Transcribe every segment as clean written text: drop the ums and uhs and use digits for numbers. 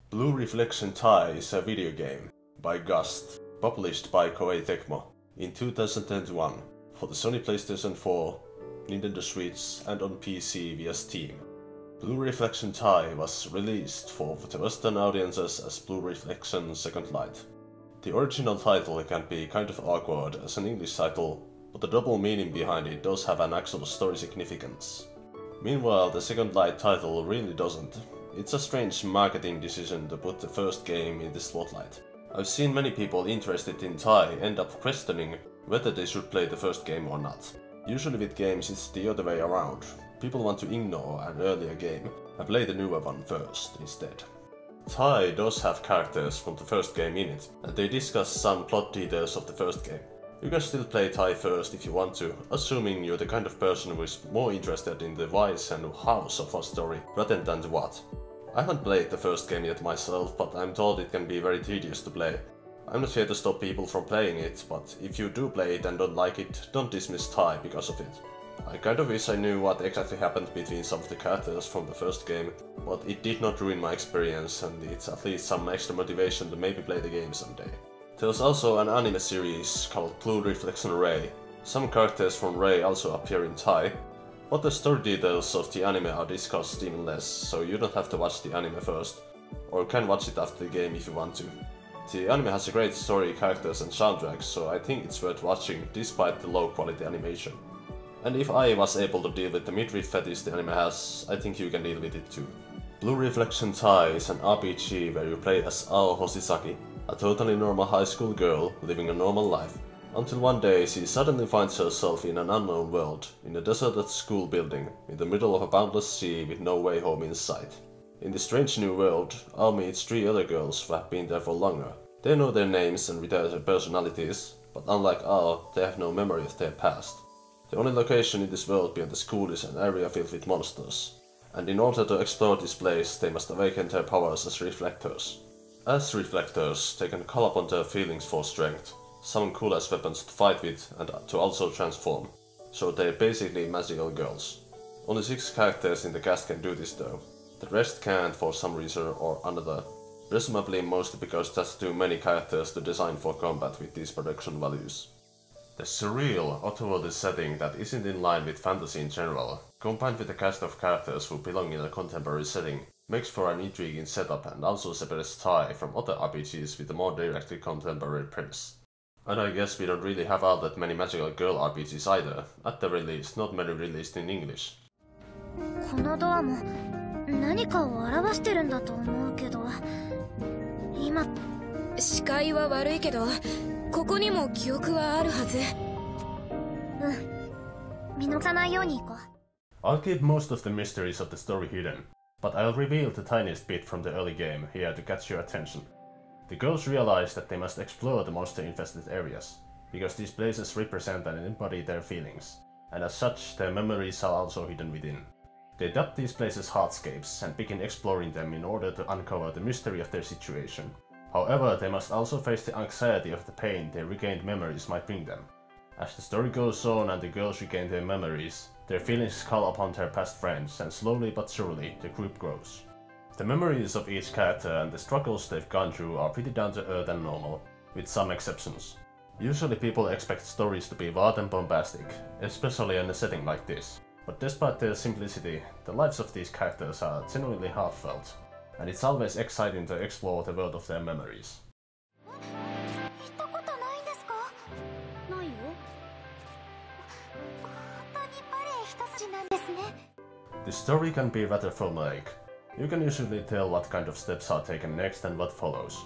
Blue Reflection Tai is a video game by Gust, published by Koei-Tecmo in 2021 for the Sony PlayStation 4, Nintendo Switch and on PC via Steam. Blue Reflection Tai was released for the Western audiences as Blue Reflection Second Light. The original title can be kind of awkward as an English title, but the double meaning behind it does have an actual story significance. Meanwhile, the Second Light title really doesn't. It's a strange marketing decision to put the first game in the spotlight. I've seen many people interested in Tai end up questioning whether they should play the first game or not. Usually with games it's the other way around. People want to ignore an earlier game and play the newer one first instead. Tai does have characters from the first game in it, and they discuss some plot details of the first game. You can still play Tai first if you want to, assuming you're the kind of person who is more interested in the whys and hows of a story rather than the what. I haven't played the first game yet myself, but I'm told it can be very tedious to play. I'm not here to stop people from playing it, but if you do play it and don't like it, don't dismiss Tai because of it. I kind of wish I knew what exactly happened between some of the characters from the first game, but it did not ruin my experience and it's at least some extra motivation to maybe play the game someday. There's also an anime series called Blue Reflection Ray. Some characters from Ray also appear in Tai, but the story details of the anime are discussed even less, so you don't have to watch the anime first, or can watch it after the game if you want to. The anime has a great story, characters and soundtrack, so I think it's worth watching despite the low quality animation. And if I was able to deal with the midriff fetish the anime has, I think you can deal with it too. Blue Reflection Tai is an RPG where you play as Ao Hoshisaki, a totally normal high school girl living a normal life, until one day she suddenly finds herself in an unknown world, in a deserted school building, in the middle of a boundless sea with no way home in sight. In this strange new world, Ao meets 3 other girls who have been there for longer. They know their names and their personalities, but unlike Ao, they have no memory of their past. The only location in this world beyond the school is an area filled with monsters, and in order to explore this place, they must awaken their powers as reflectors. As reflectors, they can call upon their feelings for strength, summon cool-ass weapons to fight with and to also transform, so they're basically magical girls. Only 6 characters in the cast can do this though. The rest can't for some reason or another, presumably mostly because there's too many characters to design for combat with these production values. The surreal, otherworldly setting that isn't in line with fantasy in general, combined with a cast of characters who belong in a contemporary setting, makes for an intriguing setup and also separates Tai from other RPGs with a more directly contemporary premise. And I guess we don't really have all that many magical girl RPGs either, at the very least not many released in English. このドアも何かを表してるんだと思うけど、今視界は悪いけどここにも記憶はあるはず。見逃さないように行こう。I'll keep most of the mysteries of the story hidden, but I'll reveal the tiniest bit from the early game here to catch your attention. The girls realize that they must explore the monster-infested areas, because these places represent and embody their feelings, and as such their memories are also hidden within. They dub these places hardscapes and begin exploring them in order to uncover the mystery of their situation. However, they must also face the anxiety of the pain their regained memories might bring them. As the story goes on and the girls regain their memories, their feelings call upon their past friends, and slowly but surely the group grows. The memories of each character and the struggles they've gone through are pretty down to earth and normal, with some exceptions. Usually people expect stories to be wild and bombastic, especially in a setting like this. But despite their simplicity, the lives of these characters are genuinely heartfelt, and it's always exciting to explore the world of their memories. The story can be rather formulaic. You can usually tell what kind of steps are taken next and what follows.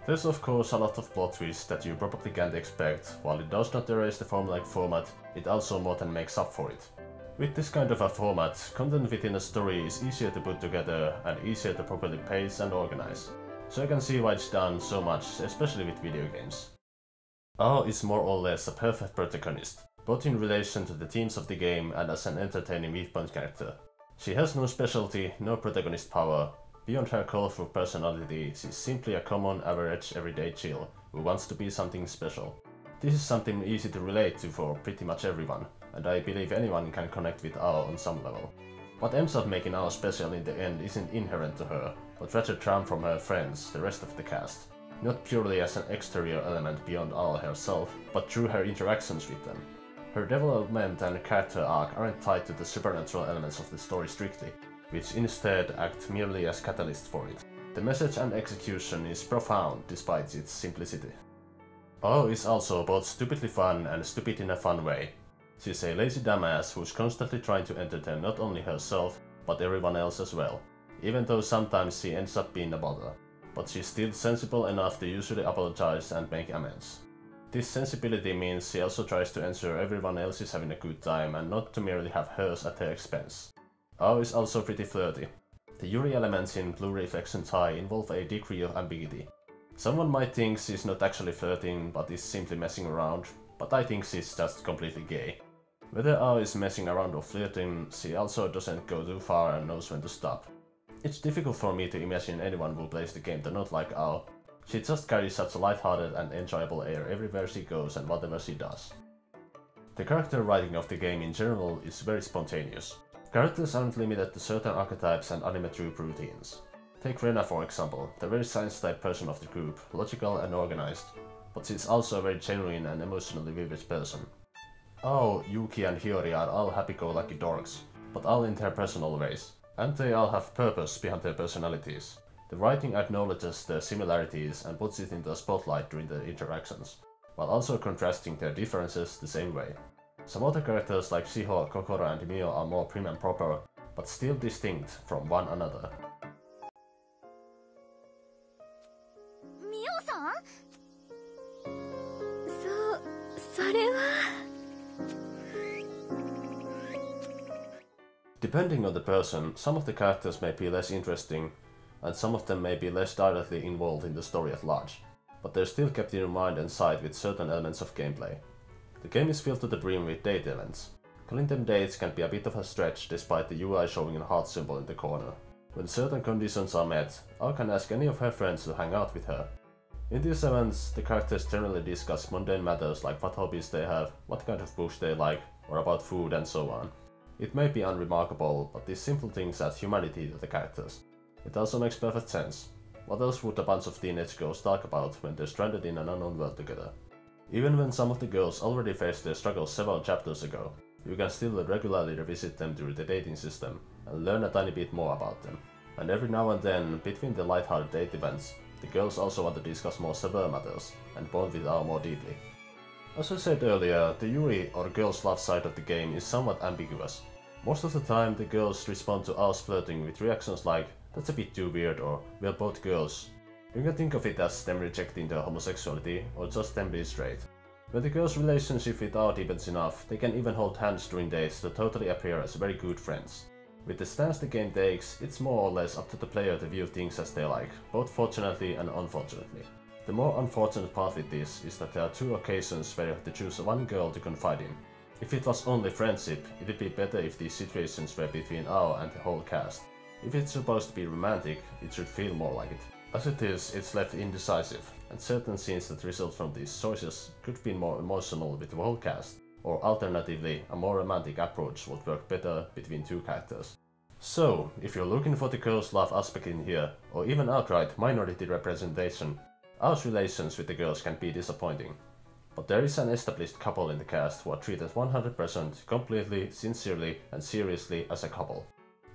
There's of course a lot of plot twists that you probably can't expect. While it does not erase the formulaic format, it also more than makes up for it. With this kind of a format, content within a story is easier to put together and easier to properly pace and organize. So I can see why it's done so much, especially with video games. Ao is more or less a perfect protagonist, both in relation to the themes of the game and as an entertaining viewpoint character. She has no specialty, no protagonist power. Beyond her colorful personality, she's simply a common, average, everyday chill who wants to be something special. This is something easy to relate to for pretty much everyone, and I believe anyone can connect with Ao on some level. What ends up making Ao special in the end isn't inherent to her, but rather drawn from her friends, the rest of the cast. Not purely as an exterior element beyond Ao herself, but through her interactions with them. Her development and character arc aren't tied to the supernatural elements of the story strictly, which instead act merely as catalysts for it. The message and execution is profound despite its simplicity. Ao is also both stupidly fun and stupid in a fun way. She's a lazy dumbass who's constantly trying to entertain not only herself, but everyone else as well, even though sometimes she ends up being a bother. But she's still sensible enough to usually apologize and make amends. This sensibility means she also tries to ensure everyone else is having a good time and not to merely have hers at her expense. Ao is also pretty flirty. The Yuri elements in Blue Reflection Tai involve a degree of ambiguity. Someone might think she's not actually flirting but is simply messing around, but I think she's just completely gay. Whether Ao is messing around or flirting, she also doesn't go too far and knows when to stop. It's difficult for me to imagine anyone who plays the game to not like Ao. She just carries such a lighthearted and enjoyable air everywhere she goes and whatever she does. The character writing of the game in general is very spontaneous. Characters aren't limited to certain archetypes and anime trope routines. Take Rena for example, the very science-type person of the group, logical and organized, but she's also a very genuine and emotionally vivid person. Ao, Yuki and Hiyori are all happy-go-lucky dorks, but all in their personal ways, and they all have purpose behind their personalities. The writing acknowledges their similarities and puts it in the spotlight during the interactions, while also contrasting their differences the same way. Some other characters like Shiho, Kokoro and Mio are more prim and proper, but still distinct from one another. Mio-san? それは... Depending on the person, some of the characters may be less interesting, and some of them may be less directly involved in the story at large, but they're still kept in your mind and sight with certain elements of gameplay. The game is filled to the brim with date events. Calling them dates can be a bit of a stretch despite the UI showing a heart symbol in the corner. When certain conditions are met, Ao can ask any of her friends to hang out with her. In these events, the characters generally discuss mundane matters like what hobbies they have, what kind of books they like, or about food and so on. It may be unremarkable, but these simple things add humanity to the characters. It also makes perfect sense. What else would a bunch of teenage girls talk about when they're stranded in an unknown world together? Even when some of the girls already faced their struggles several chapters ago, you can still regularly revisit them through the dating system and learn a tiny bit more about them. And every now and then, between the lighthearted date events, the girls also want to discuss more severe matters and bond with Ao more deeply. As I said earlier, the Yuri or girls' love side of the game is somewhat ambiguous. Most of the time the girls respond to Ao's flirting with reactions like, "That's a bit too weird" or "We're both girls." You can think of it as them rejecting their homosexuality or just them being straight. When the girls' relationship with Ao deepens enough, they can even hold hands during dates to totally appear as very good friends. With the stance the game takes, it's more or less up to the player to view things as they like, both fortunately and unfortunately. The more unfortunate part with this is that there are two occasions where you have to choose one girl to confide in. If it was only friendship, it'd be better if these situations were between Ao and the whole cast. If it's supposed to be romantic, it should feel more like it. As it is, it's left indecisive, and certain scenes that result from these choices could be more emotional with the whole cast, or alternatively, a more romantic approach would work better between two characters. So, if you're looking for the girls' love aspect in here, or even outright minority representation, Ao's relations with the girls can be disappointing. But there is an established couple in the cast who are treated 100% completely, sincerely and seriously as a couple.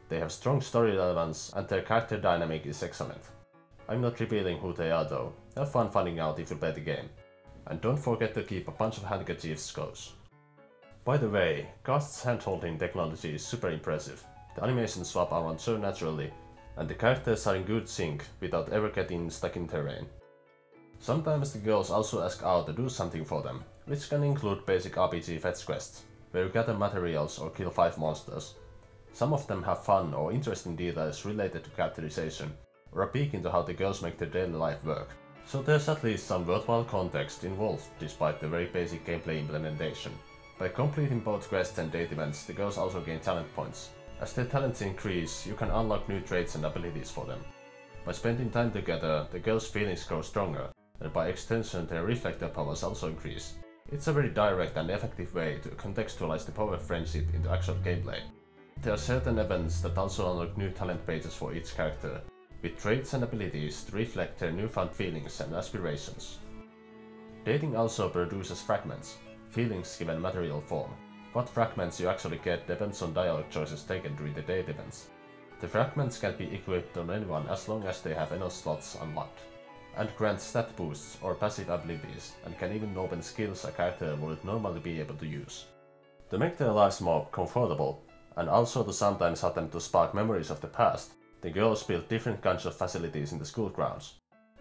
They have strong story relevance and their character dynamic is excellent. I'm not revealing who they are though, have fun finding out if you play the game. And don't forget to keep a bunch of handkerchiefs close. By the way, Cast's handholding technology is super impressive. The animations swap around so naturally, and the characters are in good sync without ever getting stuck in terrain. Sometimes the girls also ask Ao to do something for them, which can include basic RPG fetch quests, where you gather materials or kill 5 monsters. Some of them have fun or interesting details related to characterization, or a peek into how the girls make their daily life work. So there's at least some worthwhile context involved despite the very basic gameplay implementation. By completing both quests and date events, the girls also gain talent points. As their talents increase, you can unlock new traits and abilities for them. By spending time together, the girls' feelings grow stronger, and by extension their reflector powers also increase. It's a very direct and effective way to contextualize the power of friendship into actual gameplay. There are certain events that also unlock new talent pages for each character, with traits and abilities to reflect their newfound feelings and aspirations. Dating also produces fragments, feelings given material form. What fragments you actually get depends on dialogue choices taken during the date events. The fragments can be equipped on anyone as long as they have enough slots unlocked, and grant stat boosts or passive abilities, and can even open skills a character would normally be able to use. To make their lives more comfortable, and also to sometimes help them to spark memories of the past, the girls built different kinds of facilities in the school grounds.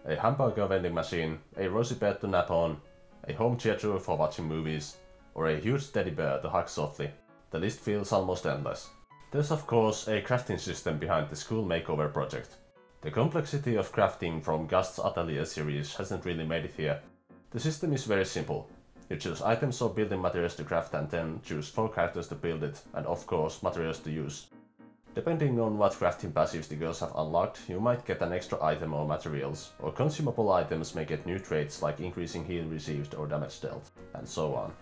A hamburger vending machine, a rosy bed to nap on, a home theater for watching movies, or a huge teddy bear to hug softly. The list feels almost endless. There's of course a crafting system behind the school makeover project. The complexity of crafting from Gust's Atelier series hasn't really made it here. The system is very simple. You choose items or building materials to craft and then choose 4 characters to build it, and of course materials to use. Depending on what crafting passives the girls have unlocked, you might get an extra item or materials, or consumable items may get new traits like increasing heal received or damage dealt, and so on.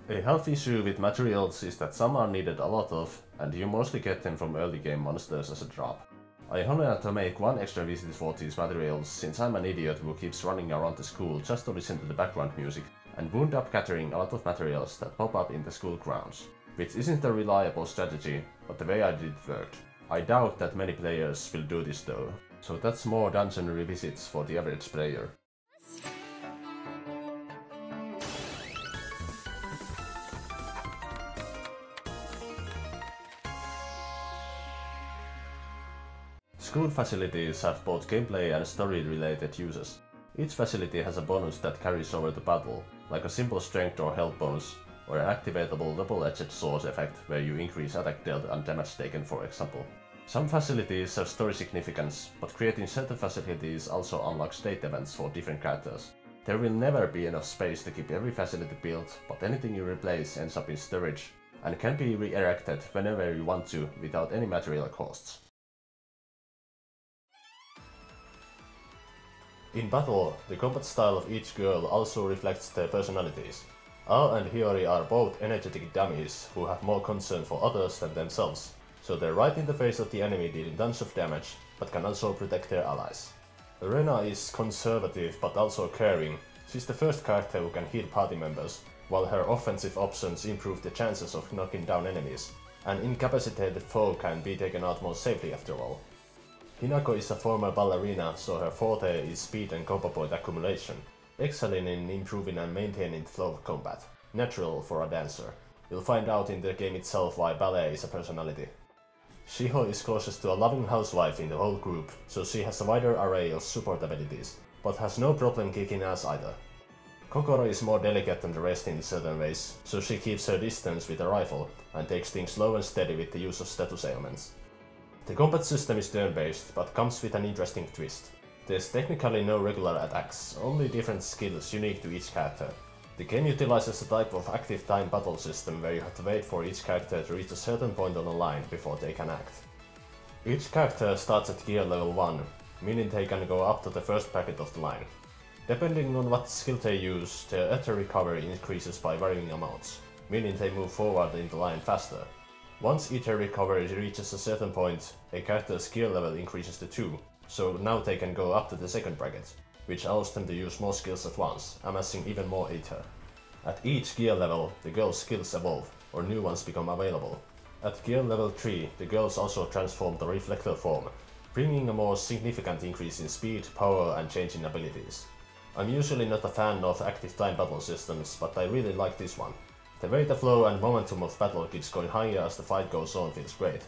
A health issue with materials is that some are needed a lot of, and you mostly get them from early game monsters as a drop. I only had to make one extra visit for these materials since I'm an idiot who keeps running around the school just to listen to the background music, and wound up gathering a lot of materials that pop up in the school grounds. Which isn't a reliable strategy, but the way I did it worked. I doubt that many players will do this though, so that's more dungeon revisits for the average player. School facilities have both gameplay and story-related uses. Each facility has a bonus that carries over to battle, like a simple strength or health bonus, or an activatable double-edged sword effect where you increase attack dealt and damage taken, for example. Some facilities have story significance, but creating certain facilities also unlocks state events for different characters. There will never be enough space to keep every facility built, but anything you replace ends up in storage, and can be re-erected whenever you want to without any material costs. In battle, the combat style of each girl also reflects their personalities. Ao and Hiyori are both energetic dummies who have more concern for others than themselves, so they're right in the face of the enemy dealing tons of damage, but can also protect their allies. Rena is conservative but also caring. She's the first character who can heal party members, while her offensive options improve the chances of knocking down enemies. An incapacitated foe can be taken out more safely after all. Hinako is a former ballerina, so her forte is speed and combo point accumulation, excelling in improving and maintaining the flow of combat. Natural for a dancer. You'll find out in the game itself why ballet is a personality. Shiho is closest to a loving housewife in the whole group, so she has a wider array of support abilities, but has no problem kicking ass either. Kokoro is more delicate than the rest in certain ways, so she keeps her distance with a rifle, and takes things slow and steady with the use of status ailments. The combat system is turn-based, but comes with an interesting twist. There's technically no regular attacks, only different skills unique to each character. The game utilizes a type of active time battle system where you have to wait for each character to reach a certain point on the line before they can act. Each character starts at gear level 1, meaning they can go up to the first bracket of the line. Depending on what skill they use, their ether recovery increases by varying amounts, meaning they move forward in the line faster. Once ether recovery reaches a certain point, a character's gear level increases to 2, so now they can go up to the second bracket, which allows them to use more skills at once, amassing even more ether. At each gear level, the girls' skills evolve, or new ones become available. At gear level 3, the girls also transform the reflector form, bringing a more significant increase in speed, power and change in abilities. I'm usually not a fan of active time battle systems, but I really like this one. The way the flow and momentum of battle keeps going higher as the fight goes on feels great.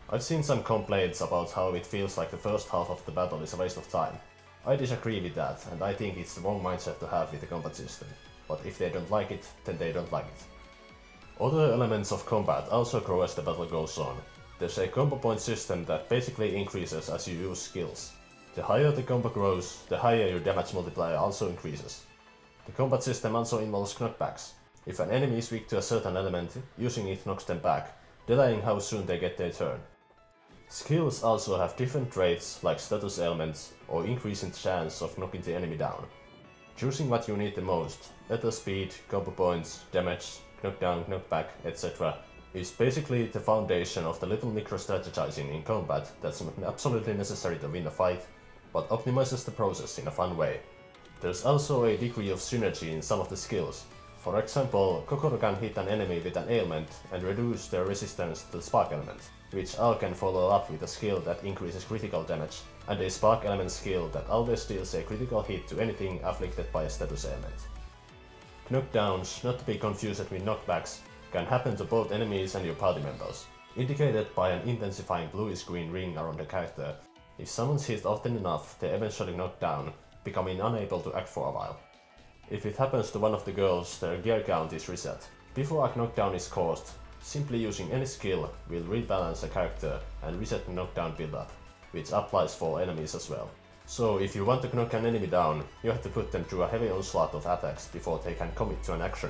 I've seen some complaints about how it feels like the first half of the battle is a waste of time. I disagree with that, and I think it's the wrong mindset to have with the combat system. But if they don't like it, then they don't like it. Other elements of combat also grow as the battle goes on. There's a combo point system that basically increases as you use skills. The higher the combo grows, the higher your damage multiplier also increases. The combat system also involves knockbacks. If an enemy is weak to a certain element, using it knocks them back, delaying how soon they get their turn. Skills also have different traits like status ailments or increasing chance of knocking the enemy down. Choosing what you need the most, ether speed, combo points, damage, knockdown, knockback, etc. is basically the foundation of the little micro-strategizing in combat that's not absolutely necessary to win a fight, but optimizes the process in a fun way. There's also a degree of synergy in some of the skills. For example, Kokoro can hit an enemy with an ailment and reduce their resistance to the spark element, which Al can follow up with a skill that increases critical damage, and a spark element skill that always deals a critical hit to anything afflicted by a status ailment. Knockdowns, not to be confused with knockbacks, can happen to both enemies and your party members, indicated by an intensifying bluish-green ring around the character. If someone's hit often enough, they eventually knock down, becoming unable to act for a while. If it happens to one of the girls, their gear count is reset. Before a knockdown is caused, simply using any skill will rebalance a character and reset the knockdown build-up, which applies for enemies as well. So if you want to knock an enemy down, you have to put them through a heavy onslaught of attacks before they can commit to an action.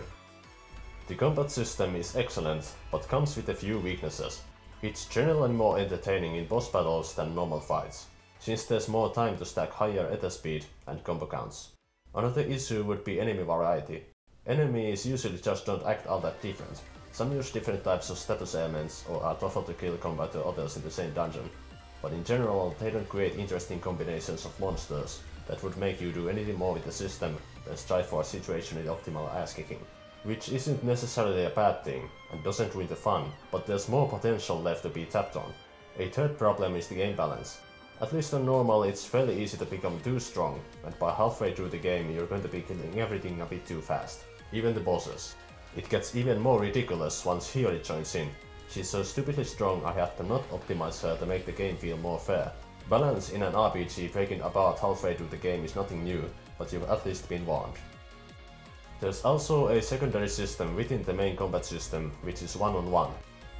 The combat system is excellent, but comes with a few weaknesses. It's generally more entertaining in boss battles than normal fights, since there's more time to stack higher eta speed and combo counts. Another issue would be enemy variety. Enemies usually just don't act all that different. Some use different types of status ailments or are tougher to kill compared to others in the same dungeon, but in general they don't create interesting combinations of monsters that would make you do anything more with the system than strive for a situation with optimal ass kicking. Which isn't necessarily a bad thing and doesn't ruin the fun, but there's more potential left to be tapped on. A third problem is the game balance. At least on normal it's fairly easy to become too strong, and by halfway through the game you're going to be killing everything a bit too fast, even the bosses. It gets even more ridiculous once Hiyori joins in. She's so stupidly strong I have to not optimize her to make the game feel more fair. Balance in an RPG breaking apart halfway through the game is nothing new, but you've at least been warned. There's also a secondary system within the main combat system, which is one-on-one.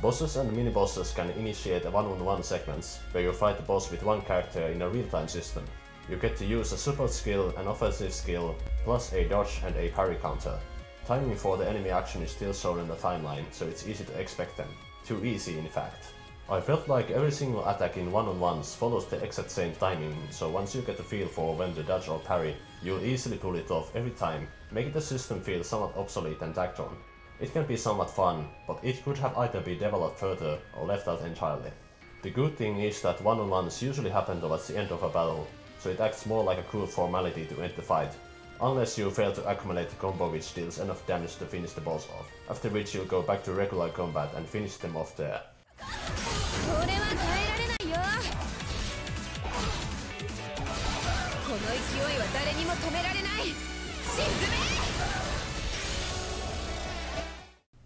Bosses and mini-bosses can initiate a one-on-one segments, where you fight the boss with one character in a real-time system. You get to use a support skill, an offensive skill, plus a dodge and a parry counter. Timing for the enemy action is still shown in the timeline, so it's easy to expect them. Too easy, in fact. I felt like every single attack in one-on-ones follows the exact same timing, so once you get the feel for when to dodge or parry, you'll easily pull it off every time, making the system feel somewhat obsolete and tacked on. It can be somewhat fun, but it could have either been developed further or left out entirely. The good thing is that one-on-ones usually happen towards the end of a battle, so it acts more like a cool formality to end the fight, unless you fail to accumulate a combo which deals enough damage to finish the boss off, after which you'll go back to regular combat and finish them off there.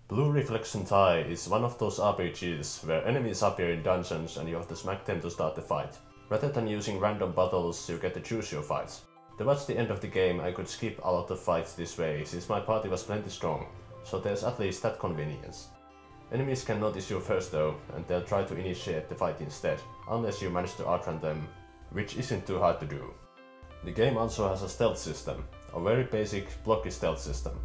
Blue Reflection Tai is one of those RPGs where enemies appear in dungeons and you have to smack them to start the fight. Rather than using random battles, you get to choose your fights. Towards the end of the game I could skip a lot of fights this way since my party was plenty strong, so there's at least that convenience. Enemies can notice you first though, and they'll try to initiate the fight instead, unless you manage to outrun them, which isn't too hard to do. The game also has a stealth system, a very basic blocky stealth system.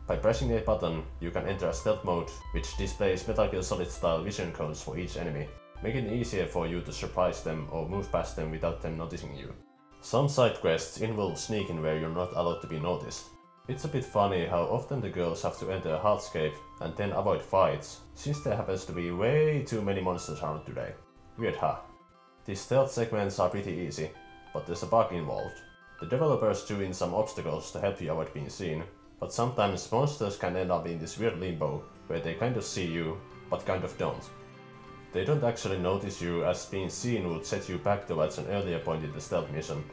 By pressing a button, you can enter a stealth mode, which displays Metal Gear Solid style vision codes for each enemy, making it easier for you to surprise them or move past them without them noticing you. Some side quests involve sneaking where you're not allowed to be noticed. It's a bit funny how often the girls have to enter a hardscape and then avoid fights, since there happens to be way too many monsters around today. Weird, huh? These stealth segments are pretty easy, but there's a bug involved. The developers threw in some obstacles to help you avoid being seen, but sometimes monsters can end up in this weird limbo, where they kind of see you, but kind of don't. They don't actually notice you, as being seen would set you back towards an earlier point in the stealth mission,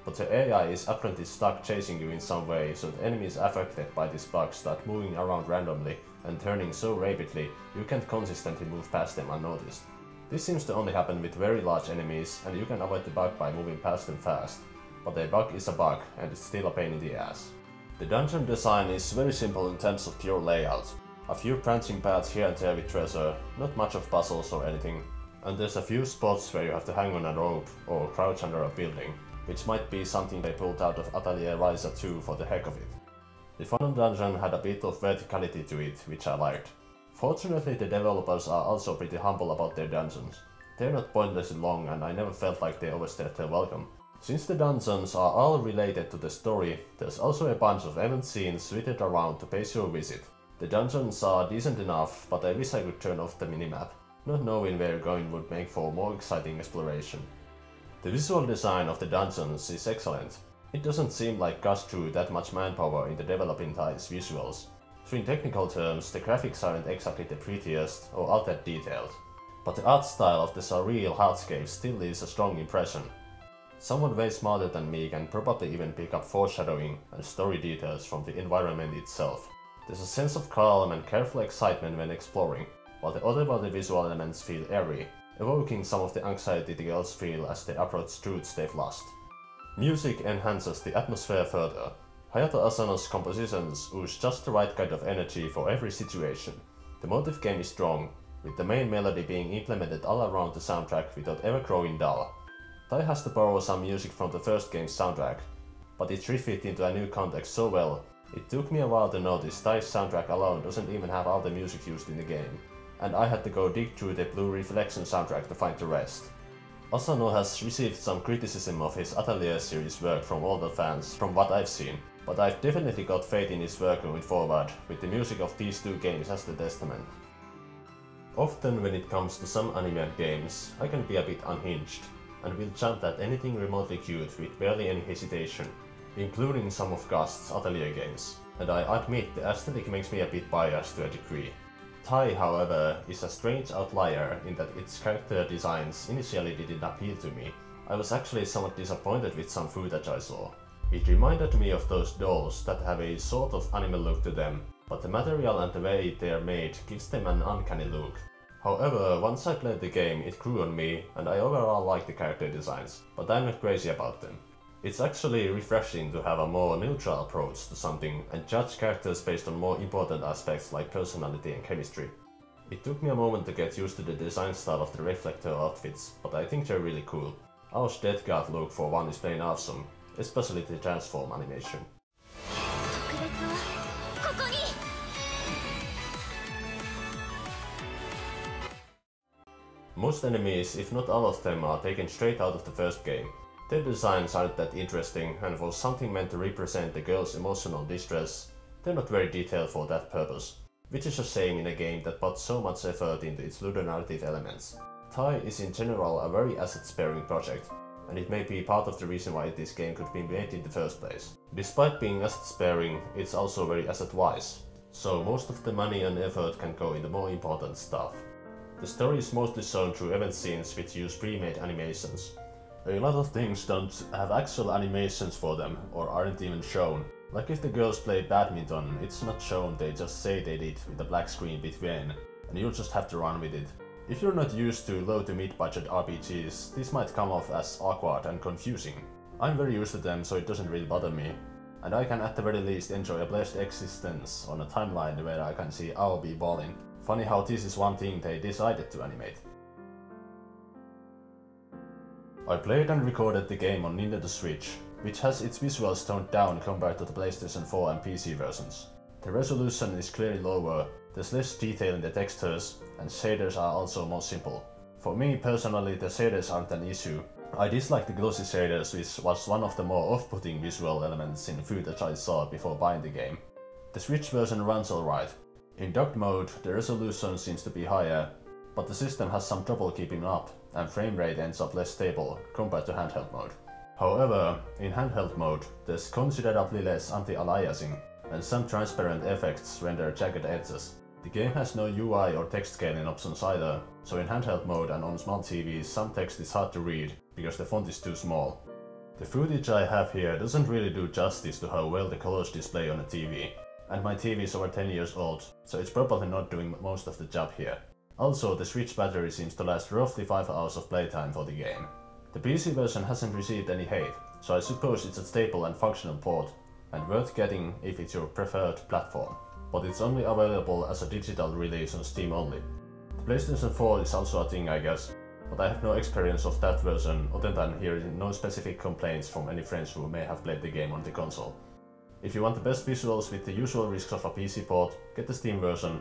but the AI is apparently stuck chasing you in some way, so the enemies affected by this bug start moving around randomly and turning so rapidly you can't consistently move past them unnoticed. This seems to only happen with very large enemies, and you can avoid the bug by moving past them fast, but a bug is a bug and it's still a pain in the ass. The dungeon design is very simple in terms of pure layout. A few branching paths here and there with treasure, not much of puzzles or anything, and there's a few spots where you have to hang on a rope or crouch under a building, which might be something they pulled out of Atelier Ryza 2 for the heck of it. The final dungeon had a bit of verticality to it, which I liked. Fortunately, the developers are also pretty humble about their dungeons. They're not pointlessly long, and I never felt like they overstayed their welcome. Since the dungeons are all related to the story, there's also a bunch of event scenes switched around to pace your visit. The dungeons are decent enough, but I wish I could turn off the minimap. Not knowing where you're going would make for more exciting exploration. The visual design of the dungeons is excellent. It doesn't seem like Gust threw that much manpower into developing Thai's visuals. So in technical terms, the graphics aren't exactly the prettiest or all that detailed. But the art style of the surreal hardscape still leaves a strong impression. Someone way smarter than me can probably even pick up foreshadowing and story details from the environment itself. There's a sense of calm and careful excitement when exploring, while the other body visual elements feel airy, evoking some of the anxiety the girls feel as they approach truths they've lost. Music enhances the atmosphere further. Hayato Asano's compositions ooze just the right kind of energy for every situation. The motive game is strong, with the main melody being implemented all around the soundtrack without ever growing dull. Tai has to borrow some music from the first game's soundtrack, but it refit into a new context so well, it took me a while to notice Tai's soundtrack alone doesn't even have all the music used in the game, and I had to go dig through the Blue Reflection soundtrack to find the rest. Asano has received some criticism of his Atelier series work from older fans from what I've seen, but I've definitely got faith in his work going forward, with the music of these two games as the testament. Often when it comes to some anime games, I can be a bit unhinged, and will jump at anything remotely cute with barely any hesitation, including some of Gust's Atelier games, and I admit the aesthetic makes me a bit biased to a degree. Tai, however, is a strange outlier in that its character designs initially didn't appeal to me. I was actually somewhat disappointed with some footage I saw. It reminded me of those dolls that have a sort of anime look to them, but the material and the way they're made gives them an uncanny look. However, once I played the game, it grew on me, and I overall like the character designs, but I'm not crazy about them. It's actually refreshing to have a more neutral approach to something and judge characters based on more important aspects like personality and chemistry. It took me a moment to get used to the design style of the reflector outfits, but I think they're really cool. Ao's Death Guard look for one is plain awesome, especially the transform animation. Most enemies, if not all of them, are taken straight out of the first game. Their designs aren't that interesting, and for something meant to represent the girl's emotional distress, they're not very detailed for that purpose, which is a shame in a game that put so much effort into its ludonarrative elements. Tai is in general a very asset-sparing project, and it may be part of the reason why this game could be made in the first place. Despite being asset-sparing, it's also very asset-wise, so most of the money and effort can go into more important stuff. The story is mostly shown through event scenes which use pre-made animations. A lot of things don't have actual animations for them, or aren't even shown. Like if the girls play badminton, it's not shown, they just say they did with a black screen between, and you'll just have to run with it. If you're not used to low to mid-budget RPGs, this might come off as awkward and confusing. I'm very used to them, so it doesn't really bother me, and I can at the very least enjoy a blessed existence on a timeline where I can see Ao be balling. Funny how this is one thing they decided to animate. I played and recorded the game on Nintendo Switch, which has its visuals toned down compared to the PlayStation 4 and PC versions. The resolution is clearly lower, there's less detail in the textures, and shaders are also more simple. For me personally, the shaders aren't an issue. I dislike the glossy shaders, which was one of the more off-putting visual elements in footage I saw before buying the game. The Switch version runs alright. In docked mode, the resolution seems to be higher, but the system has some trouble keeping up, and frame rate ends up less stable compared to handheld mode. However, in handheld mode, there's considerably less anti-aliasing, and some transparent effects render jagged edges. The game has no UI or text scaling options either, so in handheld mode and on small TVs some text is hard to read, because the font is too small. The footage I have here doesn't really do justice to how well the colors display on a TV, and my TV is over 10 years old, so it's probably not doing most of the job here. Also, the Switch battery seems to last roughly 5 hours of playtime for the game. The PC version hasn't received any hate, so I suppose it's a stable and functional port, and worth getting if it's your preferred platform. But it's only available as a digital release on Steam only. The PlayStation 4 is also a thing, I guess, but I have no experience of that version other than hearing no specific complaints from any friends who may have played the game on the console. If you want the best visuals with the usual risks of a PC port, get the Steam version.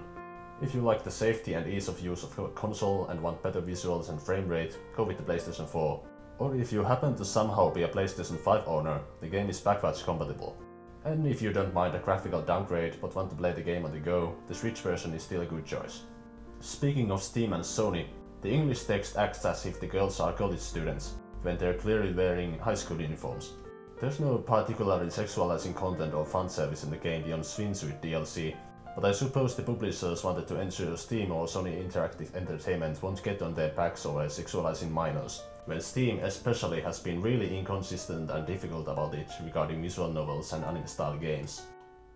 If you like the safety and ease of use of a console and want better visuals and frame rate, go with the PlayStation 4. Or if you happen to somehow be a PlayStation 5 owner, the game is backwards compatible. And if you don't mind a graphical downgrade but want to play the game on the go, the Switch version is still a good choice. Speaking of Steam and Sony, the English text acts as if the girls are college students, when they're clearly wearing high school uniforms. There's no particularly sexualizing content or fan service in the game beyond swimsuit DLC, but I suppose the publishers wanted to ensure Steam or Sony Interactive Entertainment won't get on their backs over sexualizing minors, when Steam especially has been really inconsistent and difficult about it regarding visual novels and anime-style games.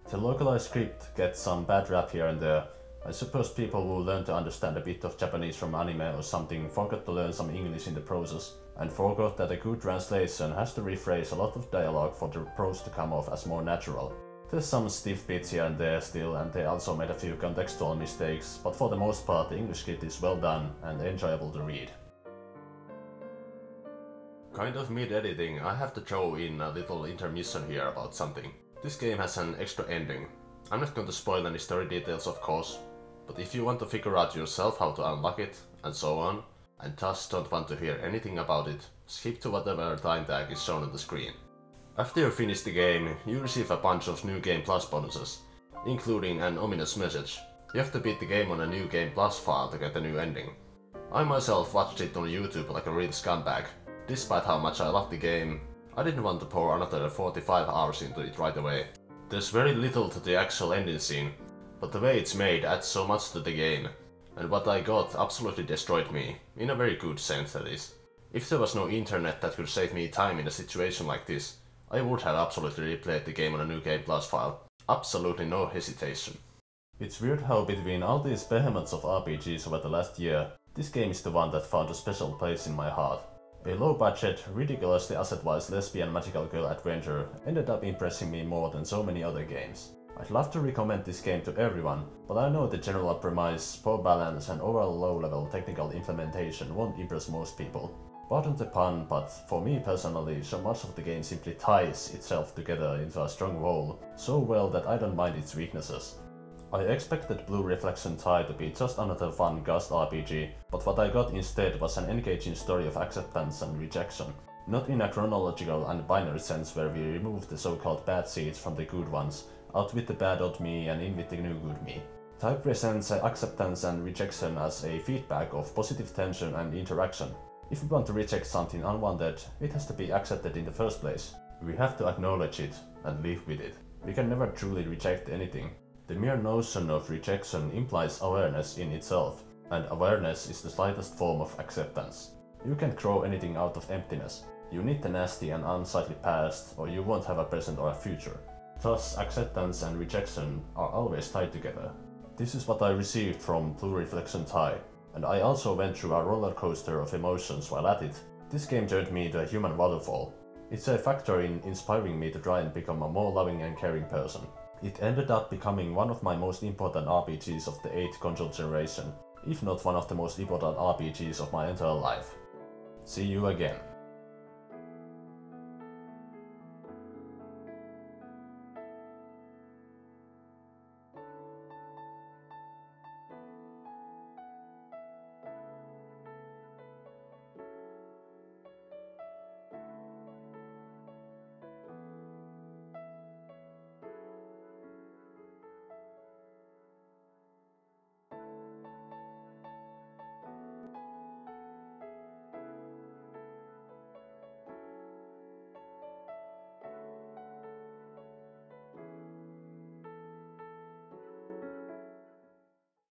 The localized script gets some bad rap here and there. I suppose people who learn to understand a bit of Japanese from anime or something forgot to learn some English in the process, and forgot that a good translation has to rephrase a lot of dialogue for the prose to come off as more natural. There's some stiff bits here and there still, and they also made a few contextual mistakes, but for the most part the English script is well done and enjoyable to read. Kind of mid-editing, I have to throw in a little intermission here about something. This game has an extra ending. I'm not going to spoil any story details of course, but if you want to figure out yourself how to unlock it, and so on, and just don't want to hear anything about it, skip to whatever time tag is shown on the screen. After you finish the game, you receive a bunch of New Game Plus bonuses, including an ominous message. You have to beat the game on a New Game Plus file to get a new ending. I myself watched it on YouTube like a real scumbag. Despite how much I love the game, I didn't want to pour another 45 hours into it right away. There's very little to the actual ending scene, but the way it's made adds so much to the game, and what I got absolutely destroyed me, in a very good sense that is. If there was no internet that could save me time in a situation like this, I would have absolutely replayed the game on a New Game Plus file. Absolutely no hesitation. It's weird how between all these behemoths of RPGs over the last year, this game is the one that found a special place in my heart. A low-budget, ridiculously asset-wise lesbian magical girl adventure ended up impressing me more than so many other games. I'd love to recommend this game to everyone, but I know the general premise, poor balance and overall low-level technical implementation won't impress most people. Pardon the pun, but for me personally, so much of the game simply ties itself together into a strong whole, so well that I don't mind its weaknesses. I expected Blue Reflection Tie to be just another fun Ghost RPG, but what I got instead was an engaging story of acceptance and rejection. Not in a chronological and binary sense where we remove the so-called bad seeds from the good ones, out with the bad old me and in with the new good me. Tie presents acceptance and rejection as a feedback of positive tension and interaction. If we want to reject something unwanted, it has to be accepted in the first place. We have to acknowledge it and live with it. We can never truly reject anything. The mere notion of rejection implies awareness in itself, and awareness is the slightest form of acceptance. You can't grow anything out of emptiness. You need the nasty and unsightly past, or you won't have a present or a future. Thus, acceptance and rejection are always tied together. This is what I received from Blue Reflection Tie, and I also went through a roller coaster of emotions while at it. This game turned me into a human waterfall. It's a factor in inspiring me to try and become a more loving and caring person. It ended up becoming one of my most important RPGs of the 8th console generation, if not one of the most important RPGs of my entire life. See you again.